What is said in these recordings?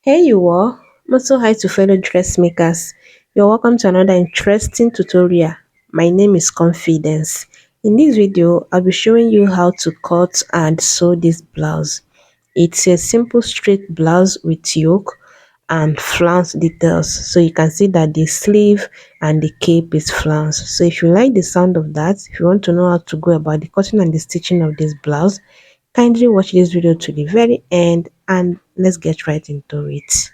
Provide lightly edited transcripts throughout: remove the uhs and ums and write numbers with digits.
Hey you all, also hi to fellow dressmakers. You're welcome to another interesting tutorial. My name is Confidence. In this video, I'll be showing you how to cut and sew this blouse. It's a simple straight blouse with yoke and flounce details. So you can see that the sleeve and the cape is flounce. So if you like the sound of that, if you want to know how to go about the cutting and the stitching of this blouse, kindly watch this video to the very end and let's get right into it.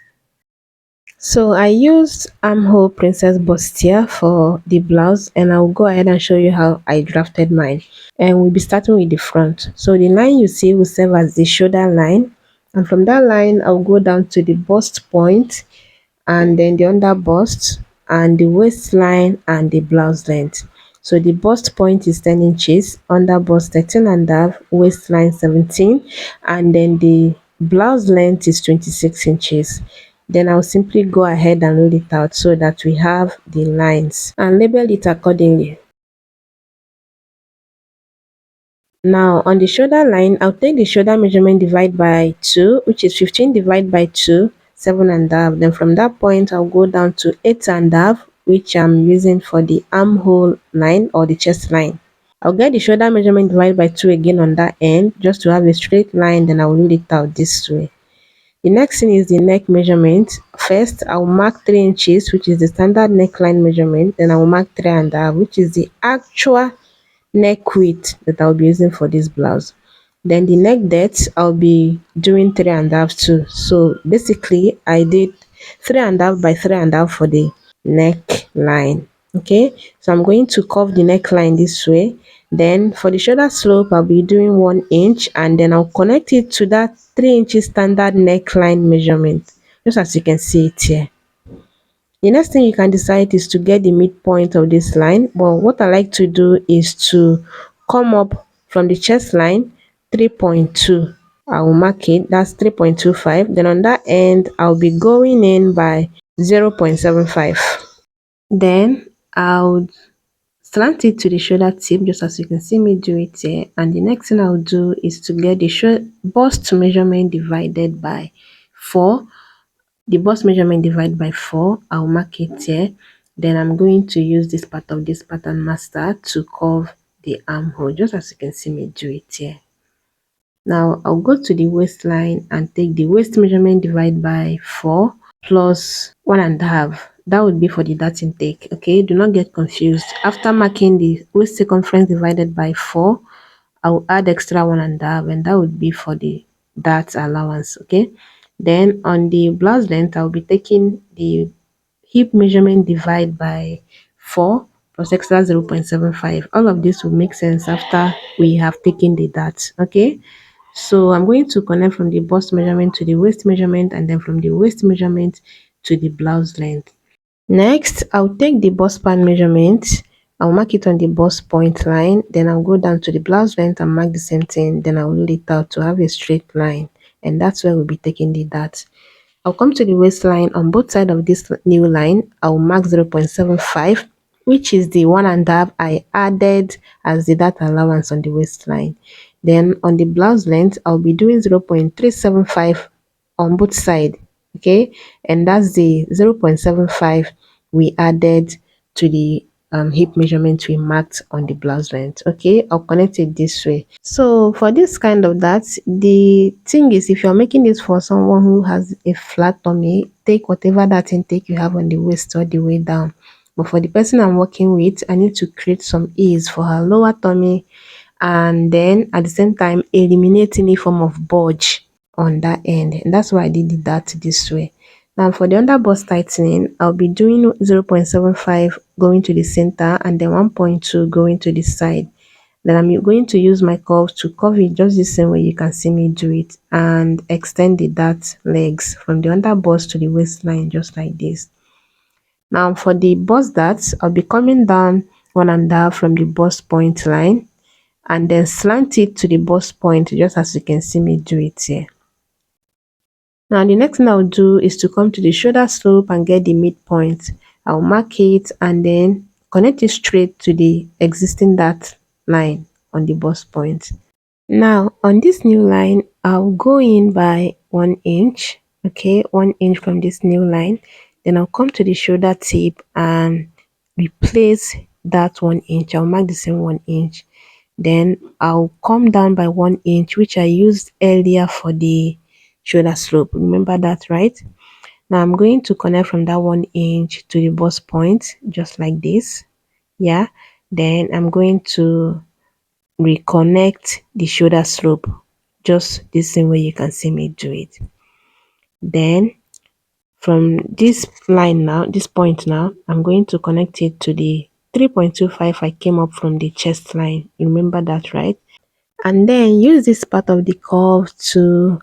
So I used armhole princess bustier for the blouse and I'll go ahead and show you how I drafted mine. And we'll be starting with the front. So the line you see will serve as the shoulder line, and from that line I'll go down to the bust point and then the under bust and the waistline and the blouse length. So the bust point is 10 inches, under bust 13 and a half, waistline 17, and then the blouse length is 26 inches. Then I'll simply go ahead and roll it out so that we have the lines and label it accordingly. Now on the shoulder line, I'll take the shoulder measurement divide by 2, which is 15 divided by 2, 7 and a half. Then from that point, I'll go down to 8 and a half, which I'm using for the armhole line or the chest line. I'll get the shoulder measurement divided by 2 again on that end, just to have a straight line, then I'll roll it out this way. The next thing is the neck measurement. First, I'll mark 3 inches, which is the standard neckline measurement. Then I'll mark 3 and a half, which is the actual neck width that I'll be using for this blouse. Then the neck depth, I'll be doing 3 and a half too. So basically I did 3 and a half by 3 and a half for the neckline. Okay, so I'm going to curve the neckline this way. Then for the shoulder slope, I'll be doing 1 inch and then I'll connect it to that 3 inches standard neckline measurement, just as you can see it here. The next thing you can decide is to get the midpoint of this line, but what I like to do is to come up from the chest line 3.2. I will mark it, that's 3.25. Then on that end, I'll be going in by 0.75. Then I'll slant it to the shoulder tip, just as you can see me do it here. And the next thing I'll do is to get the bust measurement divided by 4. The bust measurement divided by 4, I'll mark it here. Then I'm going to use this part of this pattern master to curve the armhole, just as you can see me do it here. Now I'll go to the waistline and take the waist measurement divided by 4 plus 1 and a half. That would be for the dart intake. Okay, do not get confused. After marking the waist circumference divided by 4, I will add extra 1 and a half, and that would be for the dart allowance. Okay, then on the blouse length, I'll be taking the hip measurement divide by 4 plus extra 0.75. All of this will make sense after we have taken the dart. Okay, so I'm going to connect from the bust measurement to the waist measurement and then from the waist measurement to the blouse length. Next, I'll take the bust pan measurement. I'll mark it on the bust point line. Then I'll go down to the blouse length and mark the same thing. Then I'll roll it out to have a straight line. And that's where we'll be taking the dart. I'll come to the waistline on both sides of this new line. I'll mark 0.75, which is the 1 and a half I added as the dart allowance on the waistline. Then on the blouse length, I'll be doing 0.375 on both sides. Okay, and that's the 0.75 we added to the hip measurement we marked on the blouse length. Okay, I'll connect it this way. So for this kind of that, the thing is, if you're making this for someone who has a flat tummy, take whatever that intake you have on the waist all the way down. But for the person I'm working with, I need to create some ease for her lower tummy and then at the same time eliminate any form of bulge on that end, and that's why I did that this way. Now for the under bust tightening, I'll be doing 0.75 going to the center and then 1.2 going to the side. Then I'm going to use my curve to curve it just the same way you can see me do it and extend the dart legs from the under bust to the waistline just like this. Now for the bust darts, I'll be coming down 1 and a half from the bust point line and then slant it to the bust point just as you can see me do it here. Now the next thing I'll do is to come to the shoulder slope and get the midpoint. I'll mark it and then connect it straight to the existing dart line on the bust point. Now on this new line, I'll go in by 1 inch okay, 1 inch from this new line. Then I'll come to the shoulder tip and replace that 1 inch. I'll mark the same 1 inch. Then I'll come down by 1 inch, which I used earlier for the shoulder slope. Remember that, right? Now I'm going to connect from that 1 inch to the bust point, just like this. Yeah. Then I'm going to reconnect the shoulder slope, just the same way you can see me do it. Then from this line now, this point now, I'm going to connect it to the 3.25 I came up from the chest line. Remember that, right? And then use this part of the curve to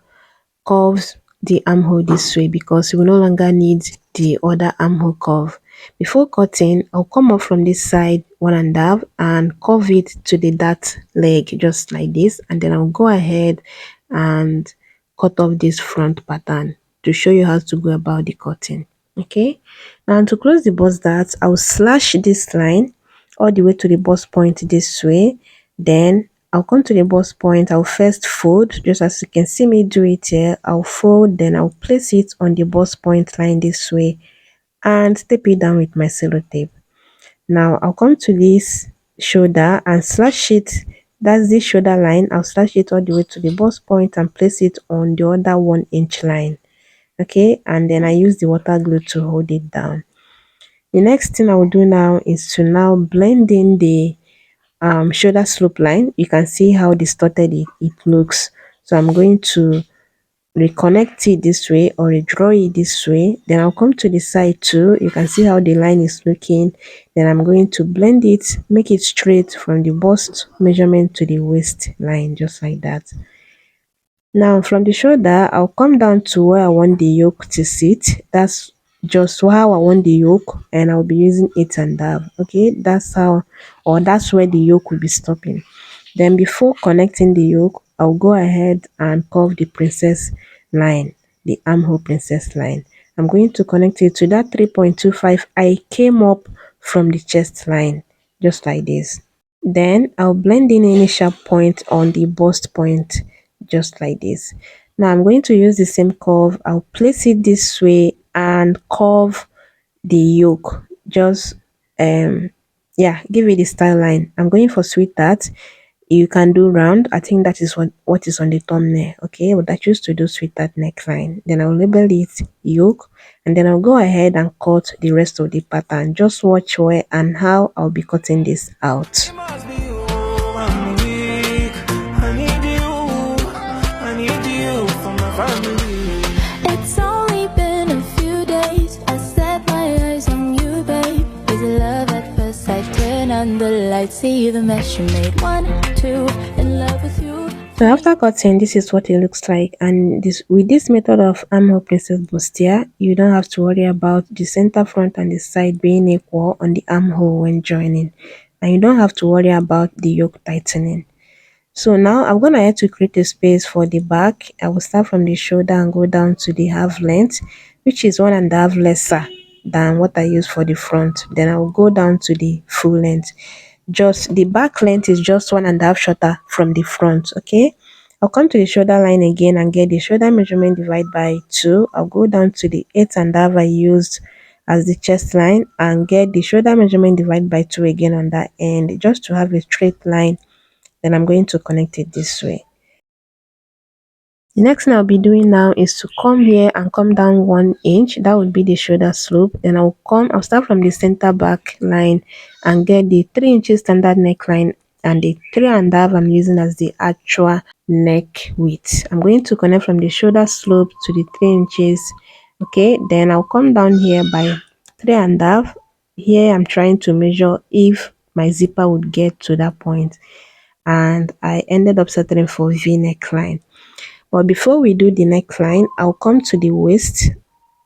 curve the armhole this way, because we no longer need the other armhole curve. Before cutting, I'll come up from this side 1.5 and curve it to the dart leg, just like this, and then I'll go ahead and cut off this front pattern to show you how to go about the cutting. Okay, now to close the bust dart, I'll slash this line all the way to the bust point this way. Then I'll come to the bust point. I'll first fold, just as you can see me do it here. I'll fold, then I'll place it on the bust point line this way and tape it down with my sellotape. Now I'll come to this shoulder and slash it. That's the shoulder line. I'll slash it all the way to the bust point and place it on the other 1 inch line. Okay, and then I use the water glue to hold it down. The next thing I will do now is to now blend in the shoulder slope line. You can see how distorted it looks. So I'm going to reconnect it this way or redraw it this way. Then I'll come to the side too. You can see how the line is looking. Then I'm going to blend it, make it straight from the bust measurement to the waist line, just like that. Now from the shoulder, I'll come down to where I want the yoke to sit. That's just how I want the yoke, and I'll be using 8.5. Okay, that's how, or that's where the yoke will be stopping. Then before connecting the yoke, I'll go ahead and curve the princess line, the armhole princess line. I'm going to connect it to that 3.25 I came up from the chest line, just like this. Then I'll blend in any sharp point on the bust point, just like this. Now I'm going to use the same curve. I'll place it this way and curve the yoke. Just yeah, give it the style line. I'm going for sweetheart. You can do round. I think that is what is on the thumbnail. Okay, but I choose to do sweetheart neckline. Then I'll label it yoke, and then I'll go ahead and cut the rest of the pattern. Just watch where and how I'll be cutting this out. It's only been a few days. I set my eyes on you, babe. Is it love at first sight? Turn on the lights, see the mesh you made. 1, 2, in love with you. So after cutting, this is what it looks like, and this with this method of armhole princess bustier, you don't have to worry about the center, front, and the side being equal on the armhole when joining, and you don't have to worry about the yoke tightening. So now I'm gonna have to create a space for the back. I will start from the shoulder and go down to the half length, which is 1.5 lesser than what I use for the front. Then I will go down to the full length. Just the back length is just 1.5 shorter from the front. Okay, I'll come to the shoulder line again and get the shoulder measurement divided by 2. I'll go down to the 8.5 I used as the chest line and get the shoulder measurement divided by 2 again on that end, just to have a straight line. Then I'm going to connect it this way. The next thing I'll be doing now is to come here and come down 1 inch. That would be the shoulder slope. Then I'll start from the center back line and get the 3 inches standard neckline, and the 3.5 I'm using as the actual neck width. I'm going to connect from the shoulder slope to the 3 inches. Okay, then I'll come down here by 3.5. Here I'm trying to measure if my zipper would get to that point, and I ended up settling for V neckline. But before we do the neckline, I'll come to the waist.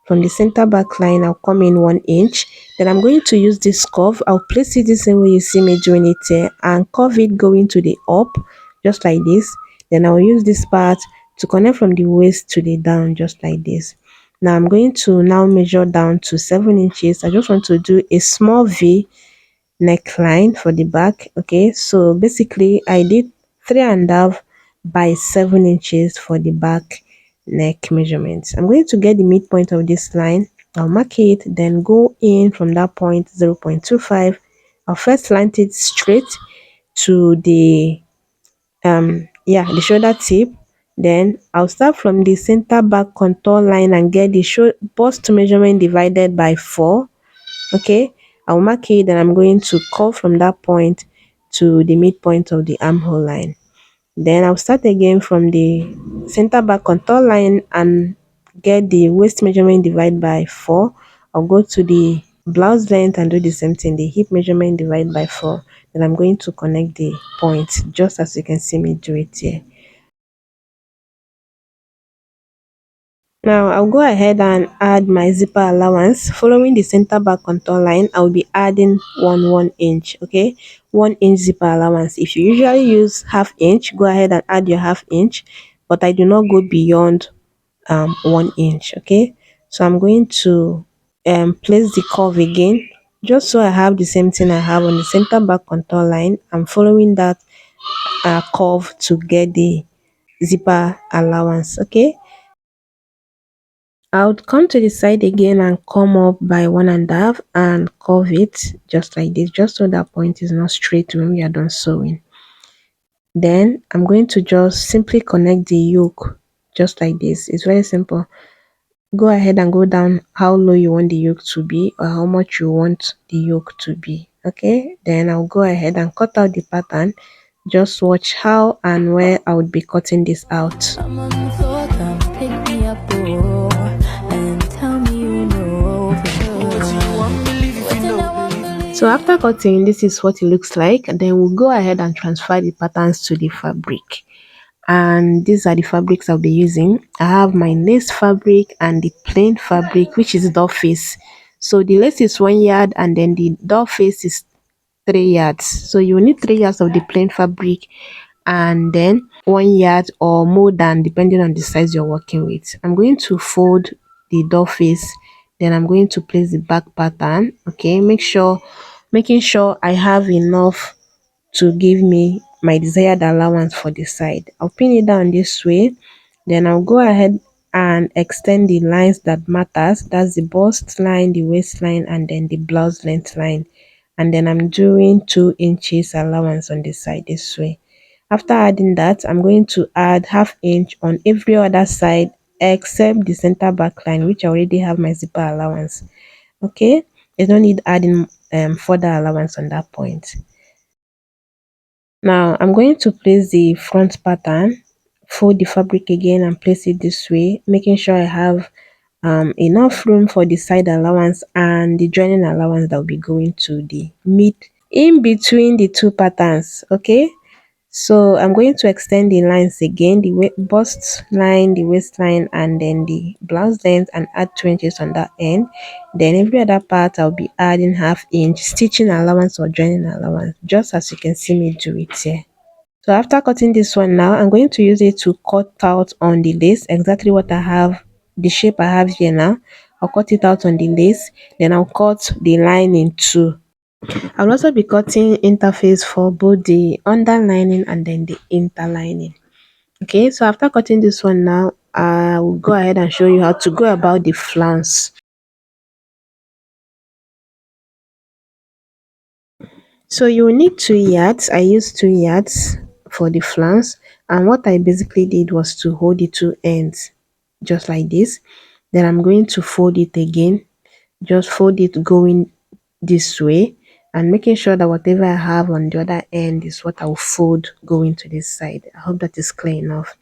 From the center back line, I'll come in 1 inch. Then I'm going to use this curve. I'll place it the same way you see me doing it here and curve it going to the up, just like this. Then I'll use this part to connect from the waist to the down, just like this. Now I'm going to now measure down to 7 inches. I just want to do a small V neckline for the back. Okay, so basically I did 3.5 by 7 inches for the back neck measurements. I'm going to get the midpoint of this line. I'll mark it, then go in from that point 0.25. I'll first line it straight to the the shoulder tip. Then I'll start from the center back contour line and get the bust measurement divided by 4. Okay, I'll mark it, then I'm going to curve from that point to the midpoint of the armhole line. Then I'll start again from the center back contour line and get the waist measurement divided by 4. I'll go to the blouse length and do the same thing, the hip measurement divided by 4. Then I'm going to connect the points just as you can see me do it here. Now I'll go ahead and add my zipper allowance. Following the center back contour line, I'll be adding 1 inch. Okay, 1 inch zipper allowance. If you usually use half inch, go ahead and add your half inch, but I do not go beyond 1 inch. Okay, so I'm going to place the curve again, just so I have the same thing I have on the center back contour line. I'm following that curve to get the zipper allowance. Okay, I would come to the side again and come up by 1.5 and curve it just like this, just so that point is not straight when we are done sewing. Then I'm going to just simply connect the yoke just like this. It's very simple. Go ahead and go down how low you want the yoke to be or how much you want the yoke to be. Okay, then I'll go ahead and cut out the pattern. Just watch how and where I would be cutting this out. I'm on the floor, come pick me up, oh, and tell me you know for sure. So after cutting, this is what it looks like. Then we'll go ahead and transfer the patterns to the fabric. And these are the fabrics I'll be using. I have my lace fabric and the plain fabric, which is doll face. So the lace is 1 yard and then the doll face is 3 yards. So you need 3 yards of the plain fabric and then 1 yard or more than, depending on the size you're working with. I'm going to fold the doll face, then I'm going to place the back pattern. Okay, making sure I have enough to give me my desired allowance for the side. I'll pin it down this way, then I'll go ahead and extend the lines that matters. That's the bust line, the waistline, and then the blouse length line. And then I'm doing 2 inches allowance on the side this way. After adding that, I'm going to add half inch on every other side except the center back line, which I already have my zipper allowance. Okay, there's no need adding further allowance on that point. Now I'm going to place the front pattern, fold the fabric again and place it this way, making sure I have enough room for the side allowance and the joining allowance that will be going to the mid in between the two patterns. Okay, so I'm going to extend the lines again, the bust line, the waistline, and then the blouse length, and add 2 inches on that end. Then every other part I'll be adding half inch stitching allowance or joining allowance, just as you can see me do it here. So after cutting this one, now I'm going to use it to cut out on the lace exactly what I have, the shape I have here. Now I'll cut it out on the lace, then I'll cut the line in two. I'll also be cutting interface for both the underlining and then the interlining. Okay, so after cutting this one, now I will go ahead and show you how to go about the flounce. So you will need 2 yards. I used 2 yards for the flounce, and what I basically did was to hold the two ends just like this. Then I'm going to fold it again, just fold it going this way, and making sure that whatever I have on the other end is what I will fold going to this side. I hope that is clear enough.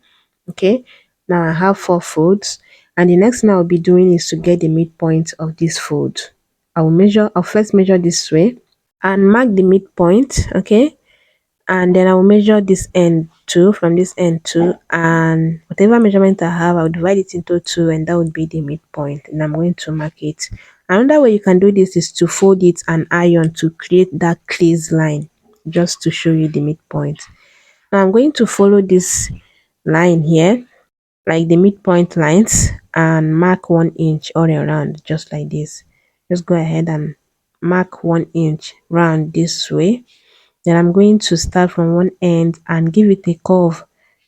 Okay, now I have 4 folds, and the next thing I'll be doing is to get the midpoint of this fold. I'll first measure this way and mark the midpoint. Okay, and then I will measure this end too, from this end too, and whatever measurement I have, I'll divide it into 2, and that would be the midpoint, and I'm going to mark it. Another way you can do this is to fold it and iron to create that crease line, just to show you the midpoint. Now I'm going to follow this line here, like the midpoint lines, and mark 1 inch all around just like this. Just go ahead and mark 1 inch round this way. Then I'm going to start from one end and give it a curve,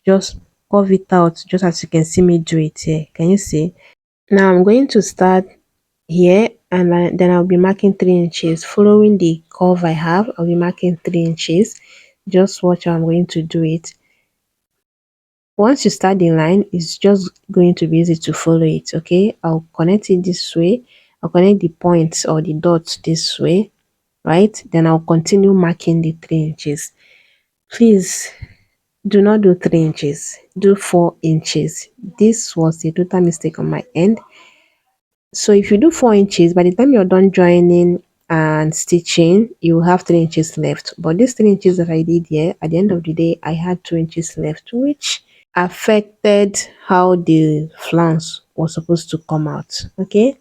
just curve it out just as you can see me do it here. Can you see? Now I'm going to start here, and then I'll be marking 3 inches. Following the curve I have, I'll be marking 3 inches. Just watch how I'm going to do it. Once you start the line, it's just going to be easy to follow it. Okay, I'll connect it this way. I'll connect the points or the dots this way, right? Then I'll continue marking the 3 inches. Please do not do 3 inches, do 4 inches. This was a total mistake on my end. So if you do 4 inches, by the time you're done joining and stitching, you will have 3 inches left. But these 3 inches that I did here, at the end of the day, I had 2 inches left, which affected how the flounce was supposed to come out. Okay,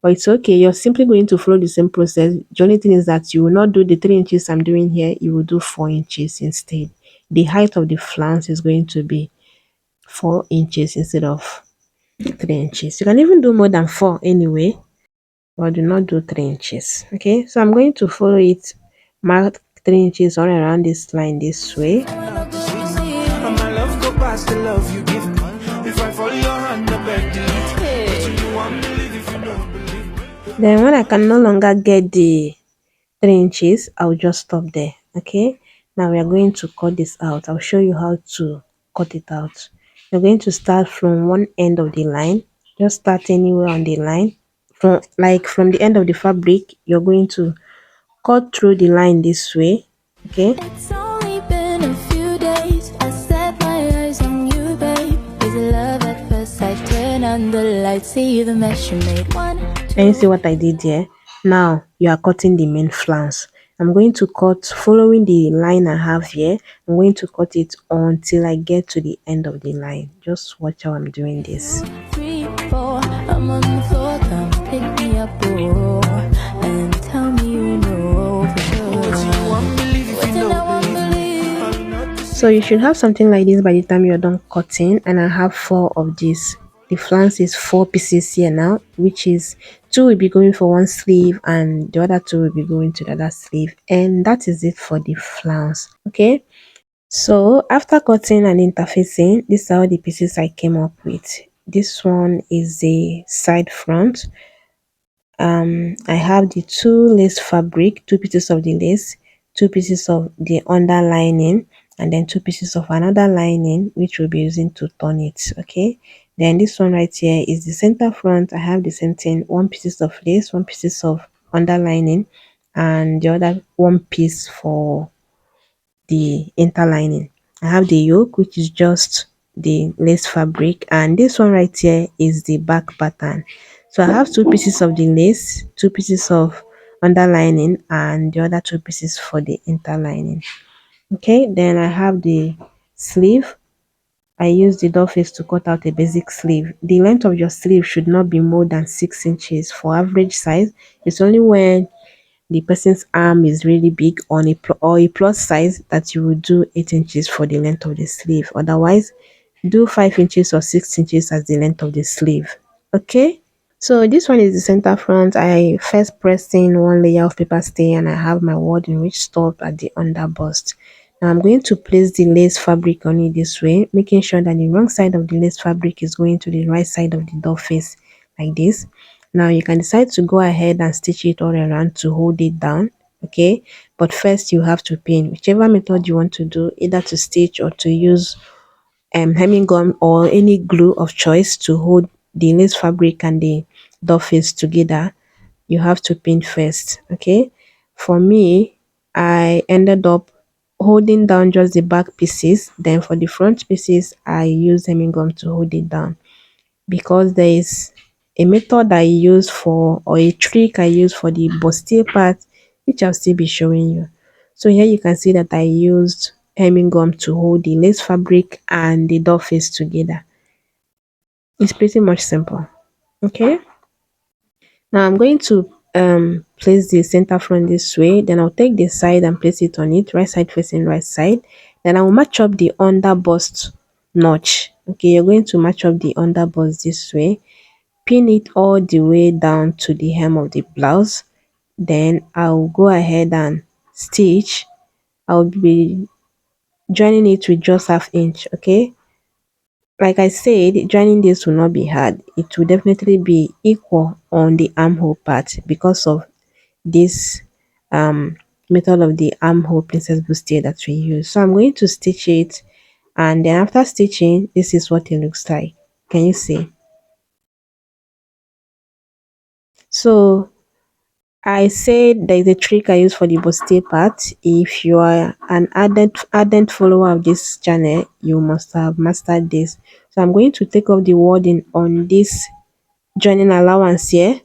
but it's okay. You're simply going to follow the same process. The only thing is that you will not do the 3 inches I'm doing here, you will do 4 inches instead. The height of the flounce is going to be 4 inches instead of 3 inches. You can even do more than four anyway, but do not do 3 inches. Okay, so I'm going to follow it, mark 3 inches all around this line this way. And my love go past the love you give me. If I follow your hand, I beg delete. But you won't believe if you don't believe me. Then when I can no longer get the 3 inches, I'll just stop there. Okay, now we are going to cut this out. I'll show you how to cut it out. You're going to start from one end of the line. Just start anywhere on the line. From the end of the fabric, you're going to cut through the line this way. Okay, It's only been a few days. I set my eyes on you, babe. Is it love at first sight? Turn on the lights, see the mesh you made. One, can you two. see what I did here? Now you are cutting the main flounce. I'm going to cut following the line I have here. I'm going to cut it until I get to the end of the line. Just watch how I'm doing this. 3, 4. I'm on the floor, come pick me up, oh, and tell me you know for sure. What you want believe if you know believe. So you should have something like this by the time you're done cutting, and I have 4 of these. The flounce is 4 pieces here now, which is 2 will be going for one sleeve and the other 2 will be going to the other sleeve, and that is it for the flounce. Okay, so after cutting and interfacing, these are all the pieces I came up with. This one is the side front. I have the 2 lace fabric, 2 pieces of the lace, 2 pieces of the underlining, and then 2 pieces of another lining, which we'll be using to turn it. Okay, then this one right here is the center front. I have the same thing, 1 pieces of lace, 1 pieces of underlining, and the other 1 piece for the interlining. I have the yoke, which is just the lace fabric, and this one right here is the back pattern. So I have 2 pieces of the lace, 2 pieces of underlining, and the other 2 pieces for the interlining. Okay, then I have the sleeve. I use the doll face to cut out a basic sleeve. The length of your sleeve should not be more than 6 inches for average size. It's only when the person's arm is really big on or a plus size that you will do 8 inches for the length of the sleeve. Otherwise, do 5 inches or 6 inches as the length of the sleeve. Okay, so this one is the center front. I first pressed in one layer of paper stay, and I have my word in which stop at the under bust. Now I'm going to place the lace fabric on it this way, making sure that the wrong side of the lace fabric is going to the right side of the doll face, like this. Now you can decide to go ahead and stitch it all around to hold it down. Okay, but first you have to pin, whichever method you want to do, either to stitch or to use hemming gum or any glue of choice to hold the lace fabric and the doll face together. You have to pin first. Okay, for me, I ended up holding down just the back pieces. Then for the front pieces, I use hemming gum to hold it down, because there is a method I use for, or a trick I use for the bustier part, which I'll still be showing you. So here you can see that I used hemming gum to hold the lace fabric and the doll face together. It's pretty much simple. Okay, now I'm going to place the center front this way. Then I'll take the side and place it on it, right side facing right side. Then I will match up the under bust notch. Okay, you're going to match up the under bust this way, pin it all the way down to the hem of the blouse. Then I'll go ahead and stitch. I'll be joining it with just ½ inch. Okay, like I said, joining this will not be hard. It will definitely be equal on the armhole part because of this um method of the armhole princess bustier that we use. So I'm going to stitch it, and then after stitching, this is what it looks like. Can you see? So I said there is a trick I use for the bustier part. If you are an ardent follower of this channel, you must have mastered this. So I'm going to take off the wording on this joining allowance here.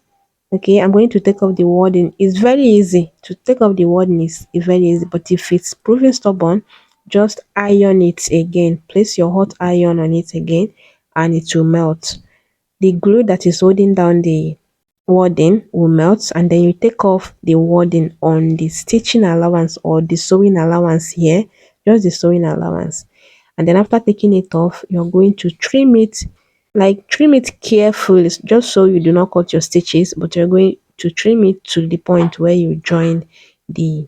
Okay, I'm going to take off the wording. It's very easy to take off the wording, is very easy, but if it's proving stubborn, just iron it again. Place your hot iron on it again and it will melt. The glue that is holding down the wording will melt, and then you take off the wording on the stitching allowance or the sewing allowance here, just the sewing allowance. And then after taking it off, you're going to trim it, like trim it carefully, just so you do not cut your stitches, but you're going to trim it to the point where you join the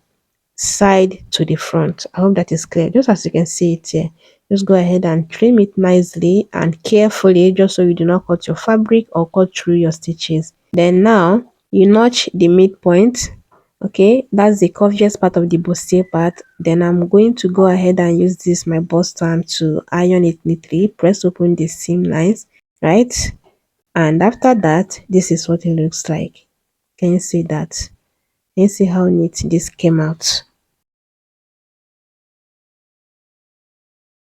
side to the front. I hope that is clear. Just as you can see it here, just go ahead and trim it nicely and carefully, just so you do not cut your fabric or cut through your stitches. Then now you notch the midpoint. Okay, that's the curviest part of the bustier part. Then I'm going to go ahead and use this my bust arm to iron it neatly. Press open the seam lines, right? And after that, this is what it looks like. Can you see that? Can you see how neat this came out?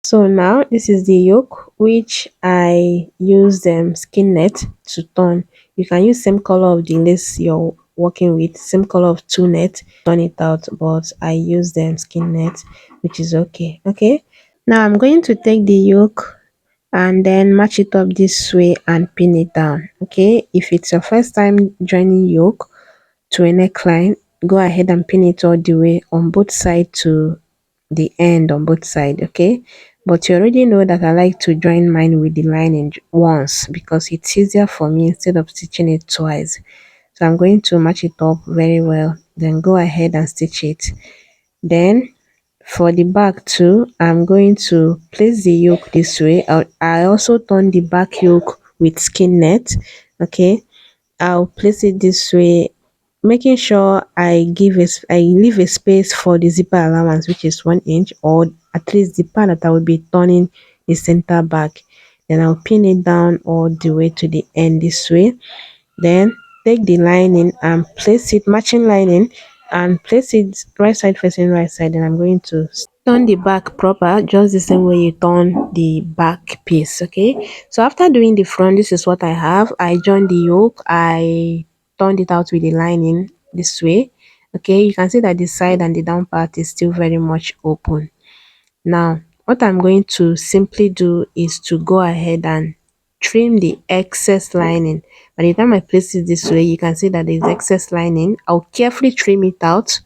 So now this is the yoke which I use skin net to turn. You can use same color of the lace you're working with, same color of two net, turn it out, but I use skin net, which is okay. Okay. Now I'm going to take the yoke and then match it up this way and pin it down. Okay. If it's your first time joining yoke to a neckline, go ahead and pin it all the way on both sides to the end on both sides. Okay, but you already know that I like to join mine with the lining once because it's easier for me instead of stitching it twice. So I'm going to match it up very well, then go ahead and stitch it. Then for the back too, I'm going to place the yoke this way. I also turn the back yoke with skin net. Okay, I'll place it this way, making sure I leave a space for the zipper allowance, which is 1 inch, or at least the part that I will be turning the center back. Then I'll pin it down all the way to the end this way. Then take the lining and place it, matching lining, and place it right side facing right side. And I'm going to turn the back proper, just the same way you turn the back piece. Okay, so after doing the front, this is what I have. I joined the yoke, I turned it out with the lining this way. Okay, you can see that the side and the down part is still very much open. Now what I'm going to simply do is to go ahead and trim the excess lining. By the time I place it this way, you can see that there's excess lining. I'll carefully trim it out.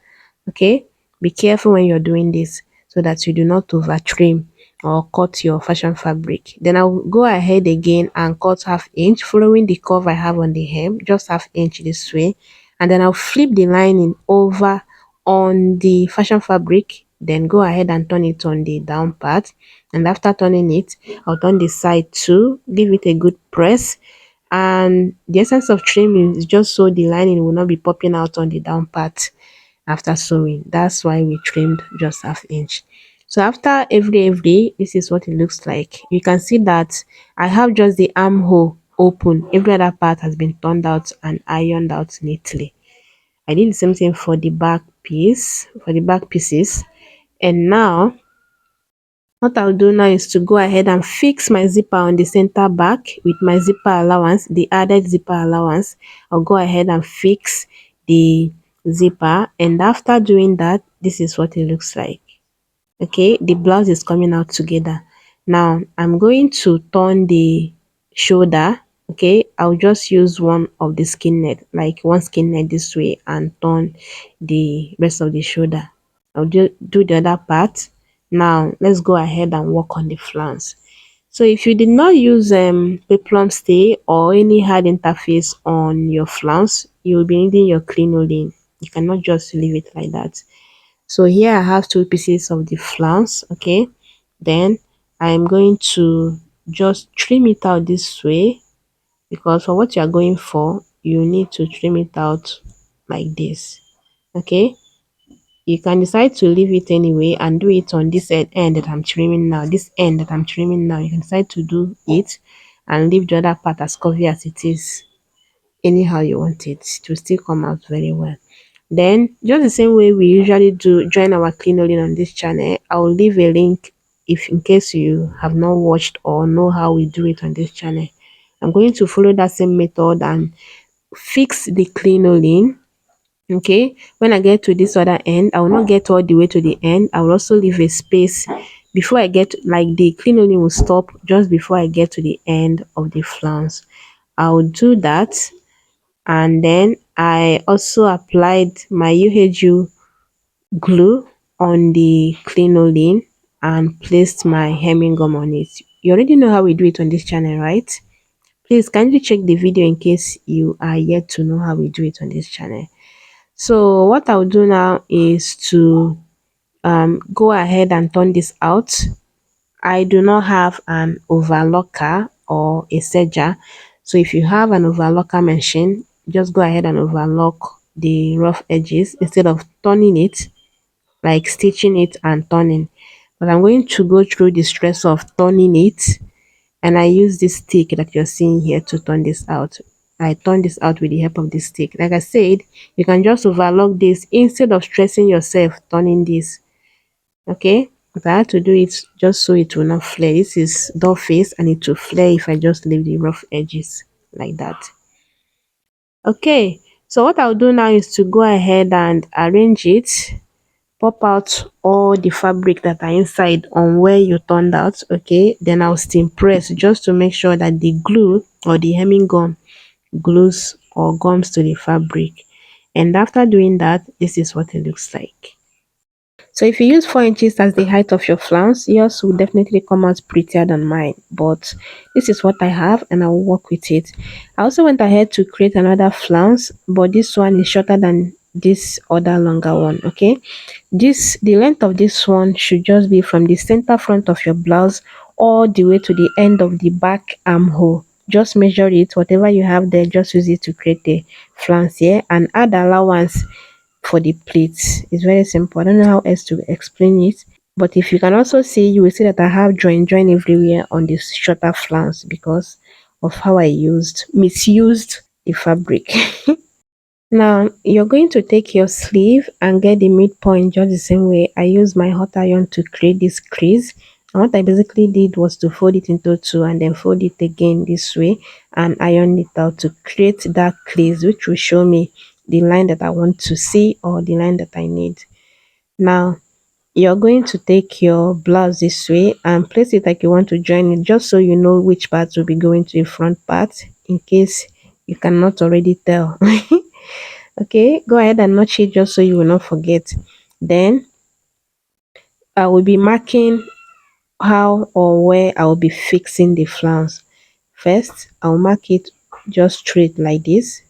Okay, be careful when you're doing this so that you do not over trim or cut your fashion fabric. Then I'll go ahead again and cut half inch following the curve I have on the hem, just half inch this way. And then I'll flip the lining over on the fashion fabric, then go ahead and turn it on the down part. And after turning it, I'll turn the side too, give it a good press. And the essence of trimming is just so the lining will not be popping out on the down part after sewing. That's why we trimmed just half inch. So after every this is what it looks like. You can see that I have just the armhole open. Every other part has been turned out and ironed out neatly. I did the same thing for the back piece, for the back pieces. And now what I'll do now is to go ahead and fix my zipper on the center back with my zipper allowance, the added zipper allowance. I'll go ahead and fix the zipper, and after doing that, this is what it looks like. Okay, the blouse is coming out together. Now I'm going to turn the shoulder. Okay, I'll just use one of the skin net, like one skin net this way, and turn the rest of the shoulder. I'll do the other part. Now let's go ahead and work on the flounce. So if you did not use peplum stay or any hard interface on your flounce, you will be needing your crinoline. You cannot just leave it like that. So here I have two pieces of the flounce. Okay, then I'm going to just trim it out this way, because for what you are going for, you need to trim it out like this. Okay, you can decide to leave it anyway and do it on this end that I'm trimming now. This end that I'm trimming now, you can decide to do it and leave the other part as curvy as it is. Anyhow you want it to still come out very well. Then just the same way we usually do join our crinoline on this channel, I'll leave a link if in case you have not watched or know how we do it on this channel. I'm going to follow that same method and fix the crinoline. Okay, when I get to this other end, I will not get all the way to the end. I will also leave a space before I get, like, the crinoline will stop just before I get to the end of the flounce. I will do that, and then I also applied my UHU glue on the crinoline and placed my hemming gum on it. You already know how we do it on this channel, right? Please kindly check the video in case you are yet to know how we do it on this channel. So what I'll do now is to go ahead and turn this out. I do not have an overlocker or a serger, so if you have an overlocker machine, just go ahead and overlock the rough edges instead of turning it, like stitching it and turning. But I'm going to go through the stress of turning it, and I use this stick that you're seeing here to turn this out. I turn this out with the help of this stick. Like I said, you can just overlock this instead of stressing yourself turning this. Okay, but I had to do it just so it will not flare. This is doll face and it will flare if I just leave the rough edges like that. Okay, so what I'll do now is to go ahead and arrange it, pop out all the fabric that are inside on where you turned out. Okay, then I'll steam press just to make sure that the glue or the hemming gum glues or gums to the fabric. And after doing that, this is what it looks like. So if you use 4 inches as the height of your flounce, yours will definitely come out prettier than mine. But this is what I have and I will work with it. I also went ahead to create another flounce, but this one is shorter than this other longer one. Okay, the length of this one should just be from the center front of your blouse all the way to the end of the back armhole. Just measure it, whatever you have there, just use it to create a flounce here and add allowance for the pleats. It's very simple. I don't know how else to explain it. But if you can also see, you will see that I have join everywhere on this shorter flounce because of how I misused the fabric. Now you're going to take your sleeve and get the midpoint just the same way. I use my hot iron to create this crease. And what I basically did was to fold it into two and then fold it again this way and iron it out to create that crease, which will show me the line that I want to see or the line that I need. Now you're going to take your blouse this way and place it like you want to join it, just so you know which parts will be going to the front part in case you cannot already tell. Okay, go ahead and notch it just so you will not forget. Then I will be marking how or where I will be fixing the flounce. First, I'll mark it just straight like this.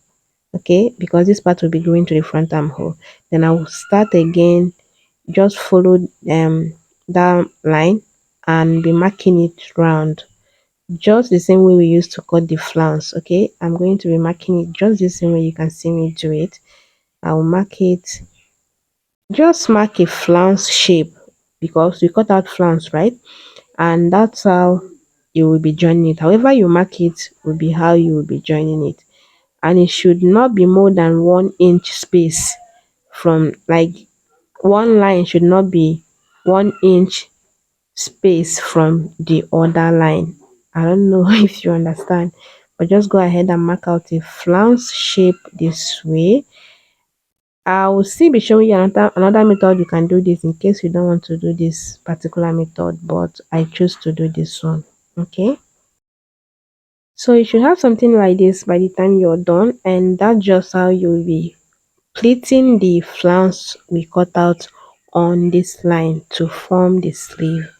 Okay, because this part will be going to the front armhole. Then I will start again, just follow that line and be marking it round just the same way we used to cut the flounce. Okay, I'm going to be marking it just the same way you can see me do it. I will mark it, just mark a flounce shape because we cut out flounce, right? And that's how you will be joining it. However you mark it will be how you will be joining it, and it should not be more than 1 inch space from, like, one line should not be 1 inch space from the other line. I don't know if you understand, but just go ahead and mark out a flounce shape this way. I will still be showing you another method you can do this in case you don't want to do this particular method, but I choose to do this one. Okay, so you should have something like this by the time you're done, and that's just how you'll be pleating the flounce we cut out on this line to form the sleeve.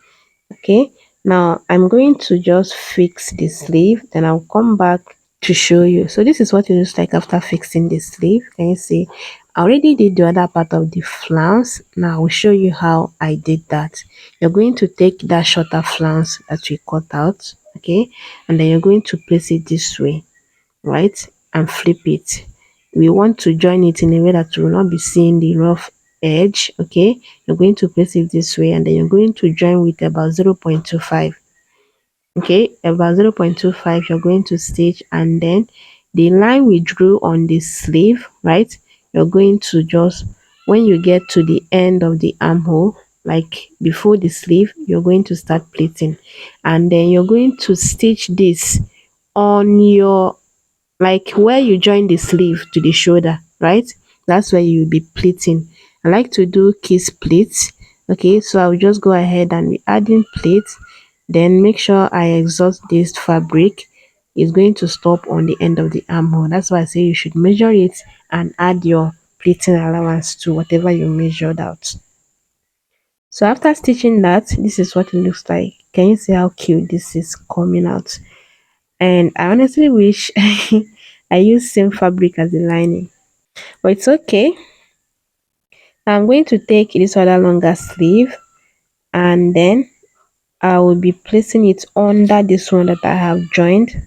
Okay, now I'm going to just fix the sleeve, then I'll come back to show you. So this is what it looks like after fixing the sleeve. Can you see? I already did the other part of the flounce. Now I will show you how I did that. You're going to take that shorter flounce that we cut out. okay, and then you're going to place it this way, right, and flip it. We want to join it in a way that we will not be seeing the rough edge, okay. You're going to place it this way, and then you're going to join with about 0.25, okay, about 0.25. You're going to stitch, and then the line we drew on the sleeve, right, you're going to just, when you get to the end of the armhole, like before the sleeve, you're going to start pleating, and then you're going to stitch this on your, like where you join the sleeve to the shoulder, right? That's where you'll be pleating. I like to do kiss pleats. Okay, so I'll just go ahead and be adding pleats. Then make sure I exhaust this fabric. It's going to stop on the end of the armhole. That's why I say you should measure it and add your pleating allowance to whatever you measured out. So after stitching that, this is what it looks like. Can you see how cute this is coming out? And I honestly wish I use same fabric as the lining, but it's okay. I'm going to take this other longer sleeve, and then I will be placing it under this one that I have joined,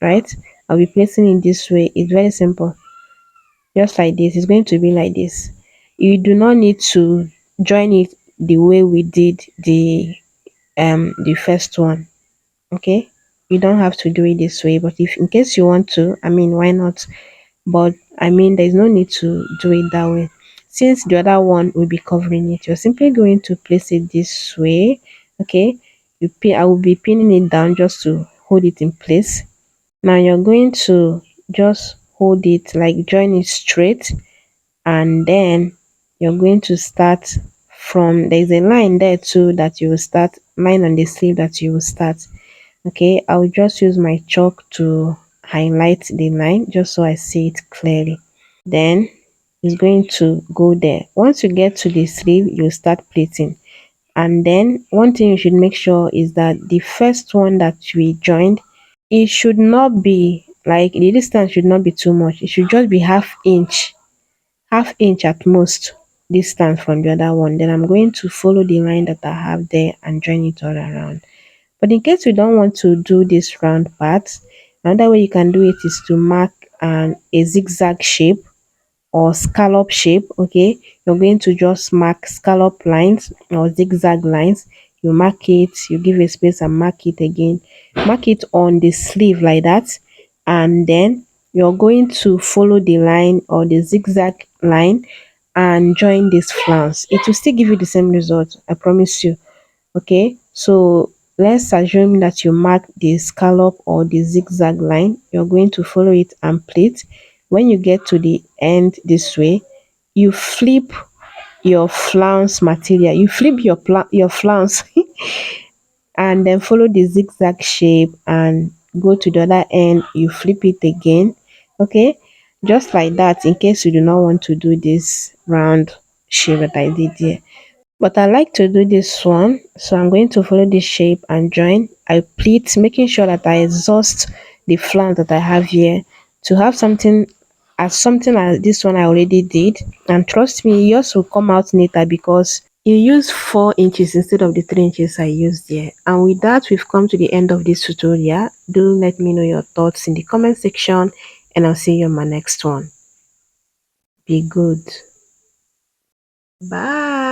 right? I'll be placing it this way. It's very simple, just like this. It's going to be like this. You do not need to join it the way we did the first one, okay. You don't have to do it this way, but if in case you want to, I mean, why not? But I mean, there's no need to do it that way. Since the other one will be covering it, you're simply going to place it this way, okay. I will be pinning it down just to hold it in place. Now you're going to just hold it, like join it straight, and then you're going to start from, there's a line there too that you will start, line on the sleeve that you will start. Okay, I will just use my chalk to highlight the line just so I see it clearly. Then it's going to go there. Once you get to the sleeve, you start pleating. And then one thing you should make sure is that the first one that we joined, it should not be like, the distance should not be too much. It should just be half inch at most distance from the other one. Then I'm going to follow the line that I have there and join it all around. But in case you don't want to do this round part, another way you can do it is to mark a zigzag shape or scallop shape, okay. You're going to just mark scallop lines or zigzag lines. You mark it, you give a space and mark it again. Mark it on the sleeve like that, and then you're going to follow the line or the zigzag line and join this flounce. It will still give you the same result, I promise you. Okay, so let's assume that you mark the scallop or the zigzag line. You're going to follow it and pleat. When you get to the end this way, you flip your flounce material. You flip your flounce and then follow the zigzag shape and go to the other end. You flip it again. Okay, just like that. In case you do not want to do this round shape that I did here, but I like to do this one, so I'm going to follow this shape and join. I pleat, making sure that I exhaust the flange that I have here to have something as this one I already did. And trust me, yours will come out neater because you use 4 inches instead of the 3 inches I used here. And with that, we've come to the end of this tutorial. Do let me know your thoughts in the comment section, and I'll see you on my next one. Be good. Bye.